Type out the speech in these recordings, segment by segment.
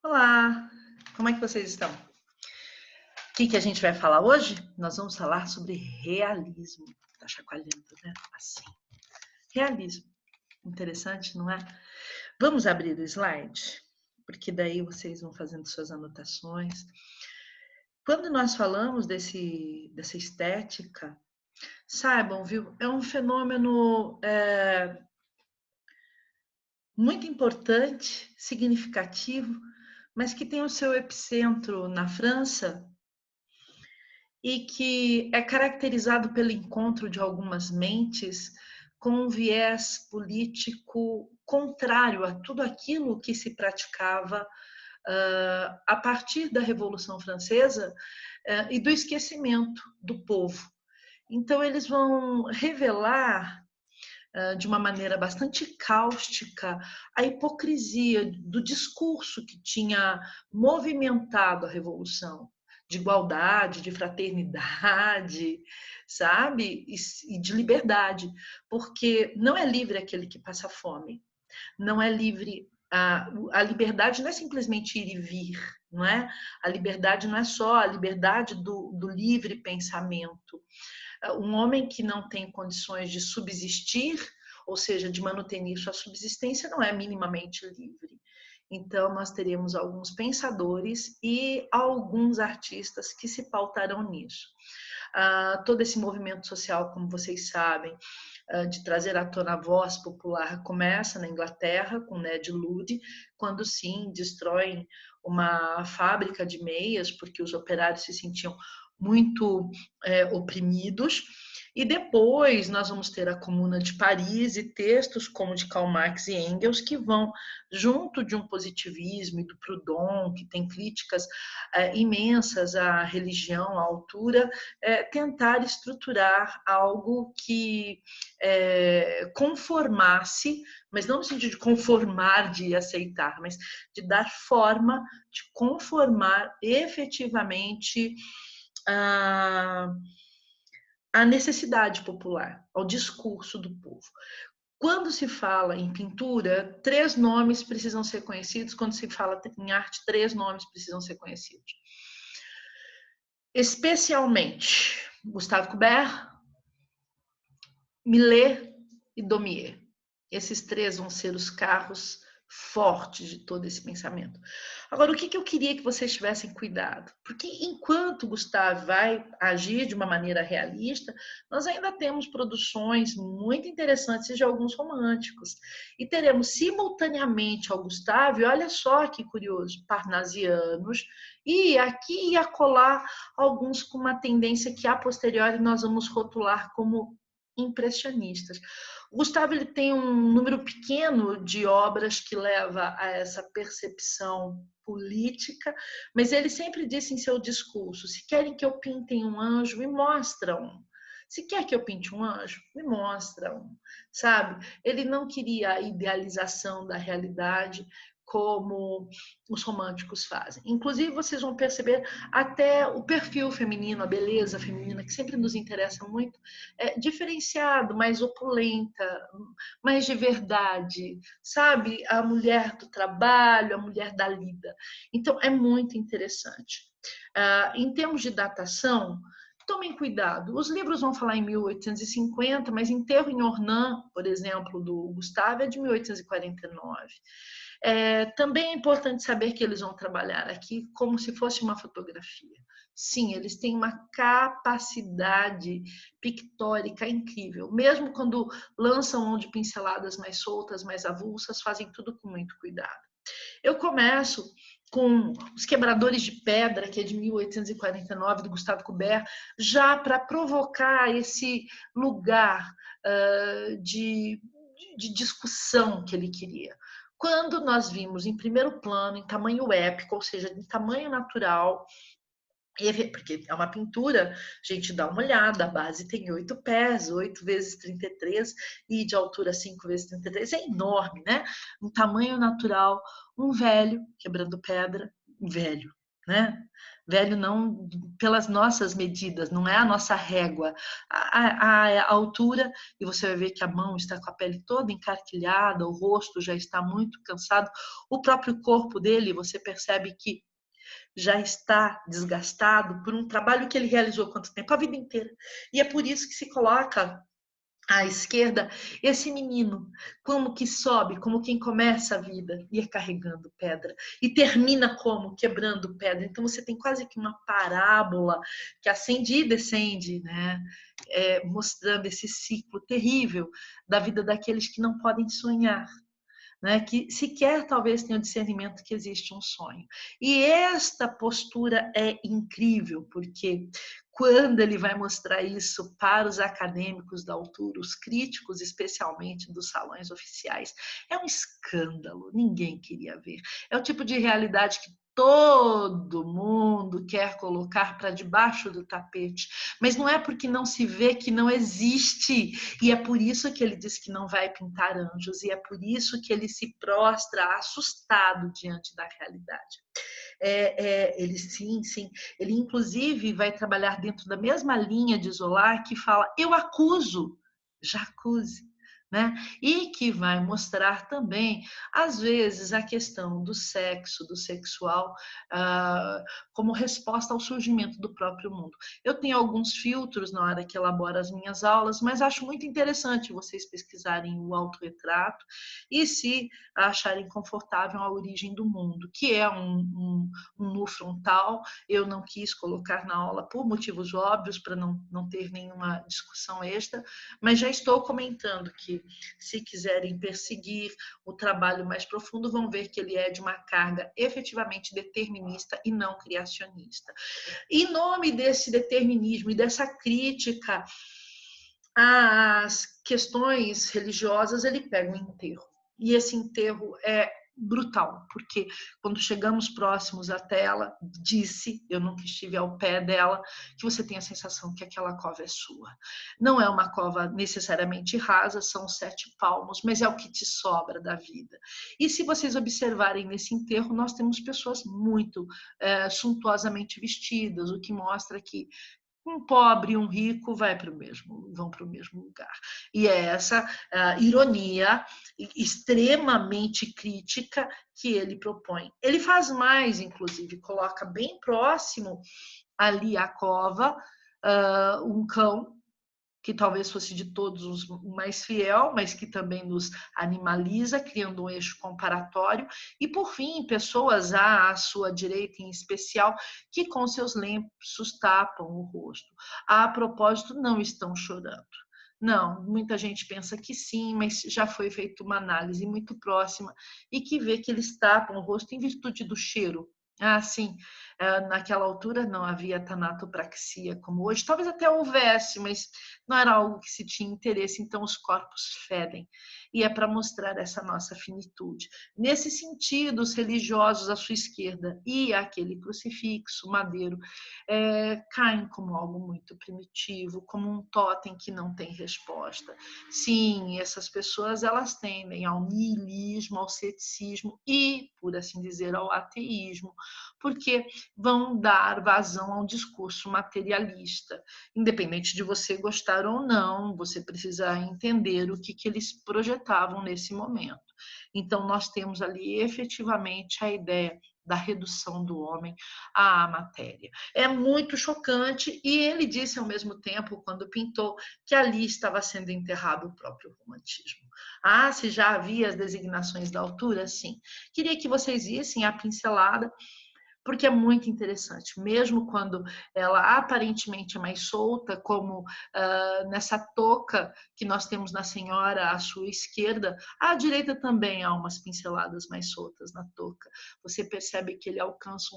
Olá, como é que vocês estão? O que a gente vai falar hoje? Nós vamos falar sobre realismo. Tá chacoalhando, né? Assim. Realismo. Interessante, não é? Vamos abrir o slide, porque daí vocês vão fazendo suas anotações. Quando nós falamos dessa estética, saibam, viu? É um fenômeno muito importante, significativo, mas que tem o seu epicentro na França e que é caracterizado pelo encontro de algumas mentes com um viés político contrário a tudo aquilo que se praticava a partir da Revolução Francesa e do esquecimento do povo. Então, eles vão revelar de uma maneira bastante cáustica a hipocrisia do discurso que tinha movimentado a Revolução, de igualdade, de fraternidade, sabe? E de liberdade, porque não é livre aquele que passa fome, não é livre. A liberdade não é simplesmente ir e vir, não é? A liberdade não é só a liberdade do livre pensamento. Um homem que não tem condições de subsistir, ou seja, de manter sua subsistência, não é minimamente livre. Então, nós teremos alguns pensadores e alguns artistas que se pautarão nisso. Todo esse movimento social, como vocês sabem, de trazer à tona a voz popular, começa na Inglaterra, com Ned Ludd, quando sim destroem uma fábrica de meias, porque os operários se sentiam muito oprimidos. E depois nós vamos ter a Comuna de Paris e textos como de Karl Marx e Engels que vão, junto de um positivismo e do Proudhon, que tem críticas imensas à religião, à altura, tentar estruturar algo que conformasse, mas não no sentido de conformar, de aceitar, mas de dar forma, de conformar efetivamente a necessidade popular, ao discurso do povo. Quando se fala em pintura, 3 nomes precisam ser conhecidos. Quando se fala em arte, 3 nomes precisam ser conhecidos. Especialmente Gustave Courbet, Millet e Daumier. Esses 3 vão ser os carros fortes de todo esse pensamento. Agora, o que eu queria que vocês tivessem cuidado? Porque enquanto Gustave vai agir de uma maneira realista, nós ainda temos produções muito interessantes de alguns românticos. E teremos simultaneamente ao Gustave, olha só que curioso, parnasianos, e aqui e acolá alguns com uma tendência que a posteriori nós vamos rotular como impressionistas. O Gustavo ele tem um número pequeno de obras que leva a essa percepção política, mas ele sempre disse em seu discurso: se querem que eu pinte um anjo, me mostram. Se quer que eu pinte um anjo, me mostram, sabe? Ele não queria a idealização da realidade como os românticos fazem. Inclusive, vocês vão perceber até o perfil feminino, a beleza feminina, que sempre nos interessa muito, diferenciado, mais opulenta, mais de verdade, sabe? A mulher do trabalho, a mulher da lida. Então, é muito interessante. Em termos de datação, tomem cuidado. Os livros vão falar em 1850, mas Enterro em Ornans, por exemplo, do Gustavo, é de 1849. Também é importante saber que eles vão trabalhar aqui como se fosse uma fotografia. Sim, eles têm uma capacidade pictórica incrível. Mesmo quando lançam mão de pinceladas mais soltas, mais avulsas, fazem tudo com muito cuidado. Eu começo com Os Quebradores de Pedra, que é de 1849, do Gustave Courbet, já para provocar esse lugar de discussão que ele queria. Quando nós vimos em primeiro plano, em tamanho épico, ou seja, em tamanho natural, porque é uma pintura, a gente dá uma olhada, a base tem 8 pés, 8 vezes 33, e de altura 5 vezes 33, é enorme, né? Um tamanho natural, um velho quebrando pedra, um velho, né? Velho não pelas nossas medidas, não é a nossa régua. A altura, e você vai ver que a mão está com a pele toda encarquilhada, o rosto já está muito cansado, o próprio corpo dele, você percebe que já está desgastado por um trabalho que ele realizou há quanto tempo? A vida inteira. E é por isso que se coloca à esquerda, esse menino, como que sobe, como quem começa a vida, ir carregando pedra, e termina como? Quebrando pedra. Então você tem quase que uma parábola que ascende e descende, né? Mostrando esse ciclo terrível da vida daqueles que não podem sonhar, né, que sequer talvez tenha o discernimento que existe um sonho. E esta postura é incrível, porque quando ele vai mostrar isso para os acadêmicos da altura, os críticos, especialmente dos salões oficiais, é um escândalo, ninguém queria ver. É o tipo de realidade que todo mundo quer colocar para debaixo do tapete, mas não é porque não se vê que não existe, e é por isso que ele diz que não vai pintar anjos, e é por isso que ele se prostra assustado diante da realidade. Ele sim, ele inclusive vai trabalhar dentro da mesma linha de Zola que fala, eu acuso, já acuse. Né? E que vai mostrar também, às vezes, a questão do sexo, do sexual, como resposta ao surgimento do próprio mundo. Eu tenho alguns filtros na hora que elaboro as minhas aulas, mas acho muito interessante vocês pesquisarem o autorretrato e se acharem confortável a origem do mundo, que é um nu frontal. Eu não quis colocar na aula por motivos óbvios, para não ter nenhuma discussão extra, mas já estou comentando que, se quiserem perseguir o trabalho mais profundo, vão ver que ele é de uma carga efetivamente determinista e não criacionista. Em nome desse determinismo e dessa crítica às questões religiosas, ele pega um enterro. E esse enterro é brutal, porque quando chegamos próximos até ela, disse, eu nunca estive ao pé dela, que você tem a sensação que aquela cova é sua. Não é uma cova necessariamente rasa, são 7 palmos, mas é o que te sobra da vida. E se vocês observarem nesse enterro, nós temos pessoas muito suntuosamente vestidas, o que mostra que um pobre e um rico vão para o mesmo lugar. E é essa ironia extremamente crítica que ele propõe. Ele faz mais, inclusive, coloca bem próximo ali a cova um cão, que talvez fosse de todos o mais fiel, mas que também nos animaliza, criando um eixo comparatório. E, por fim, pessoas à sua direita, em especial, que com seus lenços tapam o rosto. A propósito, não estão chorando. Não, muita gente pensa que sim, mas já foi feita uma análise muito próxima e que vê que eles tapam o rosto em virtude do cheiro. Sim, naquela altura não havia tanatopraxia como hoje, talvez até houvesse, mas não era algo que se tinha interesse, então os corpos fedem. E é para mostrar essa nossa finitude. Nesse sentido, os religiosos à sua esquerda e aquele crucifixo, madeiro, caem como algo muito primitivo, como um totem que não tem resposta. Sim, essas pessoas elas tendem ao niilismo, ao ceticismo e, por assim dizer, ao ateísmo, porque vão dar vazão a um discurso materialista. Independente de você gostar ou não, você precisa entender o que eles projetavam nesse momento. Então, nós temos ali efetivamente a ideia da redução do homem à matéria. É muito chocante e ele disse ao mesmo tempo, quando pintou, que ali estava sendo enterrado o próprio romantismo. Se já havia as designações da altura? Sim. Queria que vocês vissem a pincelada, porque é muito interessante, mesmo quando ela aparentemente é mais solta, como nessa touca que nós temos na senhora à sua esquerda, à direita também há umas pinceladas mais soltas na touca. Você percebe que ele alcança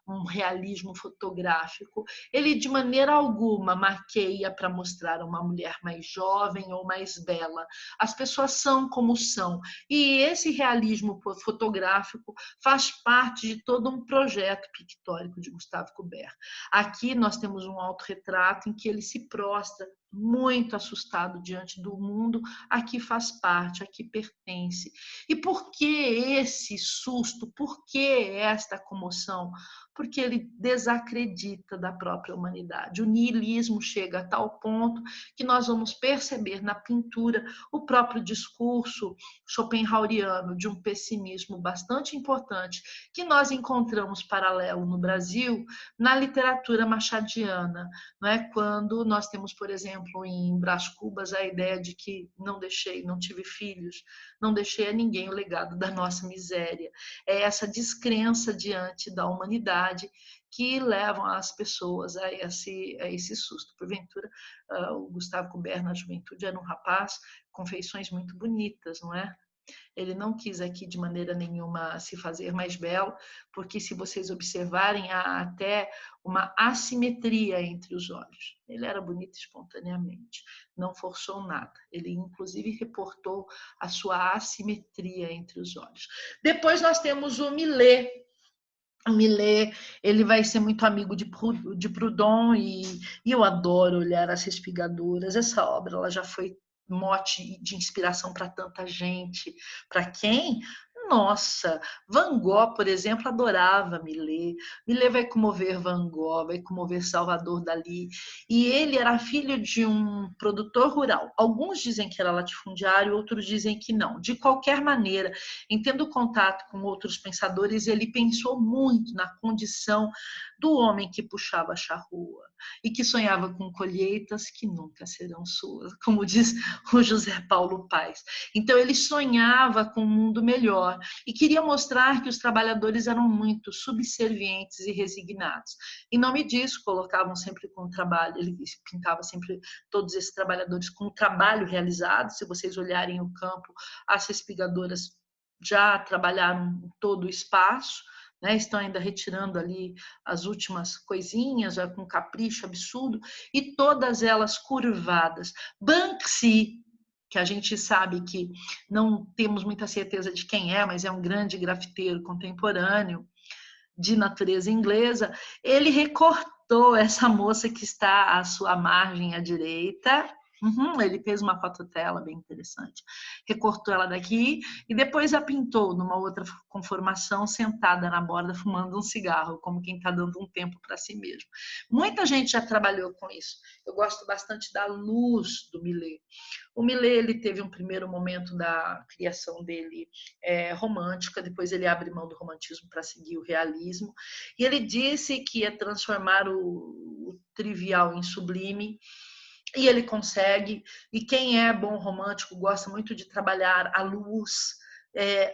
um realismo fotográfico. Ele de maneira alguma maqueia para mostrar uma mulher mais jovem ou mais bela. As pessoas são como são. E esse realismo fotográfico faz parte de todo um projeto pictórico de Gustave Courbet. Aqui nós temos um autorretrato em que ele se prostra muito assustado diante do mundo a que faz parte, a que pertence. E por que esse susto? Por que esta comoção? Porque ele desacredita da própria humanidade. O niilismo chega a tal ponto que nós vamos perceber na pintura o próprio discurso schopenhaueriano de um pessimismo bastante importante, que nós encontramos paralelo no Brasil na literatura machadiana, não é? Quando nós temos, por exemplo, em Brás Cubas, a ideia de que não tive filhos, não deixei a ninguém o legado da nossa miséria. É essa descrença diante da humanidade que levam as pessoas a esse susto. Porventura, o Gustavo Courbet, na juventude, era um rapaz com feições muito bonitas, não é? Ele não quis aqui de maneira nenhuma se fazer mais belo, porque se vocês observarem, há até uma assimetria entre os olhos. Ele era bonito espontaneamente, não forçou nada. Ele, inclusive, reportou a sua assimetria entre os olhos. Depois nós temos o Millet. O Millet, ele vai ser muito amigo de Proudhon e eu adoro olhar as Respigadoras. Essa obra ela já foi mote de inspiração para tanta gente. Para quem? Nossa, Van Gogh, por exemplo, adorava Millet. Millet vai comover Van Gogh, vai comover Salvador Dalí. E ele era filho de um produtor rural. Alguns dizem que era latifundiário, outros dizem que não. De qualquer maneira, em tendo contato com outros pensadores, ele pensou muito na condição do homem que puxava a charrua e que sonhava com colheitas que nunca serão suas, como diz o José Paulo Paes. Então ele sonhava com um mundo melhor e queria mostrar que os trabalhadores eram muito subservientes e resignados. Em nome disso, colocavam sempre com o trabalho, ele pintava sempre todos esses trabalhadores com o trabalho realizado. Se vocês olharem o campo, as respigadoras já trabalharam todo o espaço, né? Estão ainda retirando ali as últimas coisinhas, já com capricho absurdo, e todas elas curvadas. Banksy, que a gente sabe que não temos muita certeza de quem é, mas é um grande grafiteiro contemporâneo de natureza inglesa, ele recortou essa moça que está à sua margem à direita. Ele fez uma fototela bem interessante. Recortou ela daqui e depois a pintou numa outra conformação, sentada na borda, fumando um cigarro, como quem está dando um tempo para si mesmo. Muita gente já trabalhou com isso. Eu gosto bastante da luz do Millet. O Millet ele teve um primeiro momento da criação dele romântica, depois ele abre mão do romantismo para seguir o realismo, e ele disse que ia transformar o trivial em sublime, e ele consegue. E quem é bom romântico gosta muito de trabalhar a luz.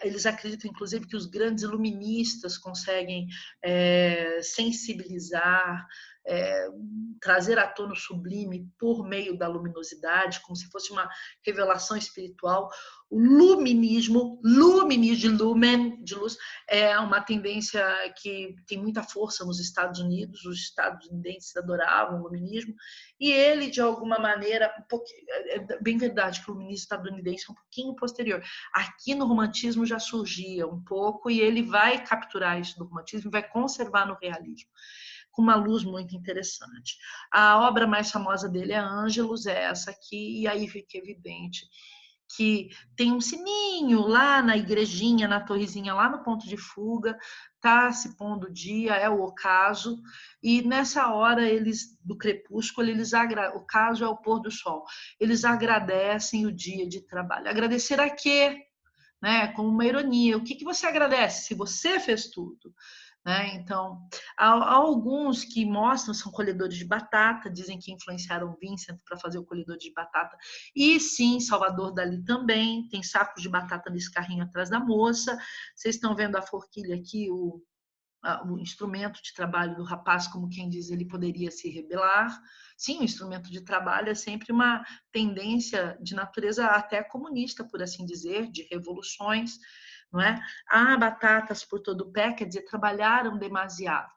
Eles acreditam, inclusive, que os grandes iluministas conseguem sensibilizar, trazer à tona o sublime por meio da luminosidade, como se fosse uma revelação espiritual. O luminismo de lumen, de luz, é uma tendência que tem muita força nos Estados Unidos. Os estadunidenses adoravam o luminismo, e ele, de alguma maneira, é bem verdade que o luminismo estadunidense é um pouquinho posterior. Aqui no romantismo já surgia um pouco, e ele vai capturar isso do romantismo e vai conservar no realismo, com uma luz muito interessante. A obra mais famosa dele é Ângelus, é essa aqui, e aí fica evidente que tem um sininho lá na igrejinha, na torrezinha, lá no ponto de fuga, tá se pondo o dia, é o ocaso, e nessa hora eles do crepúsculo, o ocaso é o pôr do sol. Eles agradecem o dia de trabalho. Agradecer a quê? Né? Com uma ironia. O que você agradece se você fez tudo? Né? Então, há alguns que mostram, são colhedores de batata, dizem que influenciaram Vincent para fazer o colhedor de batata. E sim, Salvador Dalí também, tem sacos de batata nesse carrinho atrás da moça. Vocês estão vendo a forquilha aqui, o instrumento de trabalho do rapaz, como quem diz, ele poderia se rebelar. Sim, o instrumento de trabalho é sempre uma tendência de natureza até comunista, por assim dizer, de revoluções, não é? Há batatas por todo o pé, quer dizer, trabalharam demasiado.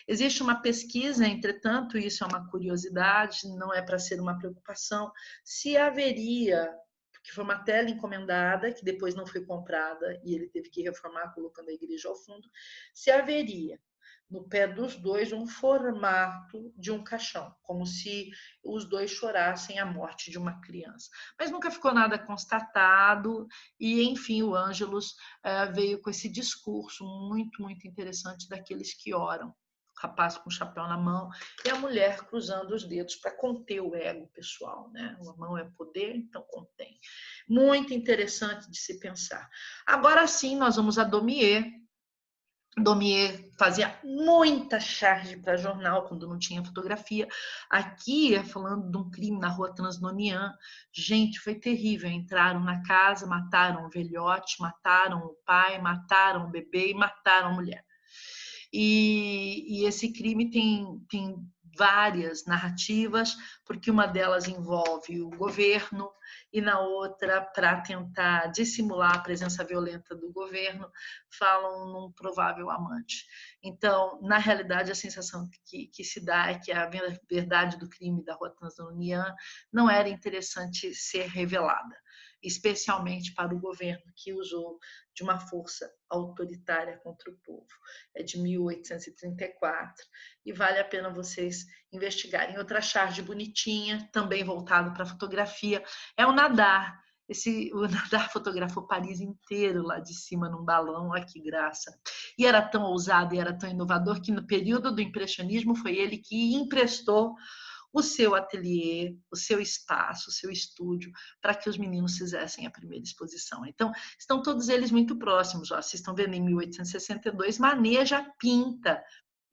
Existe uma pesquisa, entretanto, isso é uma curiosidade, não é para ser uma preocupação, se haveria, porque foi uma tela encomendada, que depois não foi comprada, e ele teve que reformar colocando a igreja ao fundo, se haveria no pé dos dois um formato de um caixão, como se os dois chorassem a morte de uma criança. Mas nunca ficou nada constatado e, enfim, o Ângelus veio com esse discurso muito, muito interessante daqueles que oram. O rapaz com o chapéu na mão e a mulher cruzando os dedos para conter o ego pessoal, né? A mão é poder, então contém. Muito interessante de se pensar. Agora sim, nós vamos a Daumier. Daumier fazia muita charge para jornal quando não tinha fotografia. Aqui é falando de um crime na rua Transnonain. Gente, foi terrível. Entraram na casa, mataram o velhote, mataram o pai, mataram o bebê e mataram a mulher. E esse crime tem várias narrativas, porque uma delas envolve o governo e na outra, para tentar dissimular a presença violenta do governo, falam num provável amante. Então, na realidade, a sensação que se dá é que a verdade do crime da Rua Transnonain não era interessante ser revelada, especialmente para o governo que usou de uma força autoritária contra o povo. É de 1834 e vale a pena vocês investigarem. Outra charge bonitinha, também voltado para a fotografia, é o Nadar. O Nadar fotografou Paris inteiro lá de cima num balão, olha que graça. E era tão ousado e era tão inovador que no período do impressionismo foi ele que emprestou o seu ateliê, o seu espaço, o seu estúdio, para que os meninos fizessem a primeira exposição. Então, estão todos eles muito próximos. Ó. Vocês estão vendo em 1862, Manet já pinta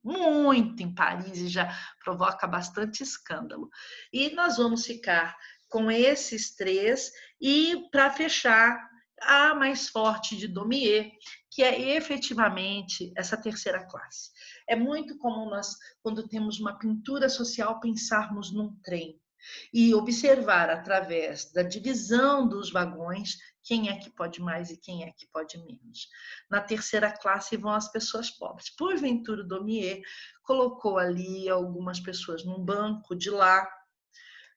muito em Paris e já provoca bastante escândalo. E nós vamos ficar com esses três e, para fechar, a mais forte de Daumier, que é efetivamente essa terceira classe. É muito comum nós, quando temos uma pintura social, pensarmos num trem e observar através da divisão dos vagões quem é que pode mais e quem é que pode menos. Na terceira classe vão as pessoas pobres. Porventura, Daumier colocou ali algumas pessoas num banco de lá,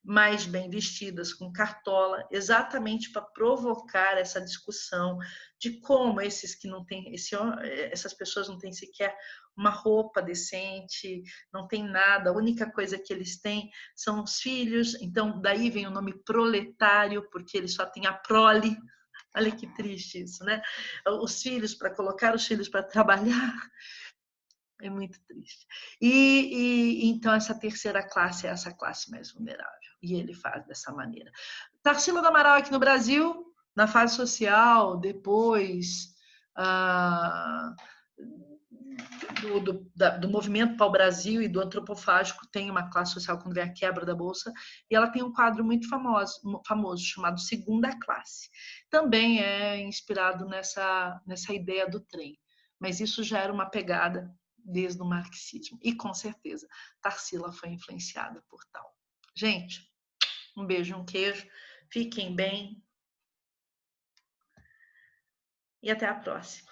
mais bem vestidas, com cartola, exatamente para provocar essa discussão de como esses que não têm, essas pessoas não têm sequer uma roupa decente, não tem nada, a única coisa que eles têm são os filhos, então daí vem o nome proletário, porque eles só têm a prole. Olha que triste isso, né? Os filhos, para colocar os filhos para trabalhar, é muito triste. Então, essa terceira classe é essa classe mais vulnerável. E ele faz dessa maneira. Tarsila do Amaral aqui no Brasil, na fase social, depois do movimento pau-brasil e do antropofágico, tem uma classe social quando vem a quebra da Bolsa, e ela tem um quadro muito famoso chamado Segunda Classe. Também é inspirado nessa ideia do trem. Mas isso já era uma pegada desde o marxismo. E, com certeza, Tarsila foi influenciada por tal. Gente, um beijo, um queijo. Fiquem bem. E até a próxima.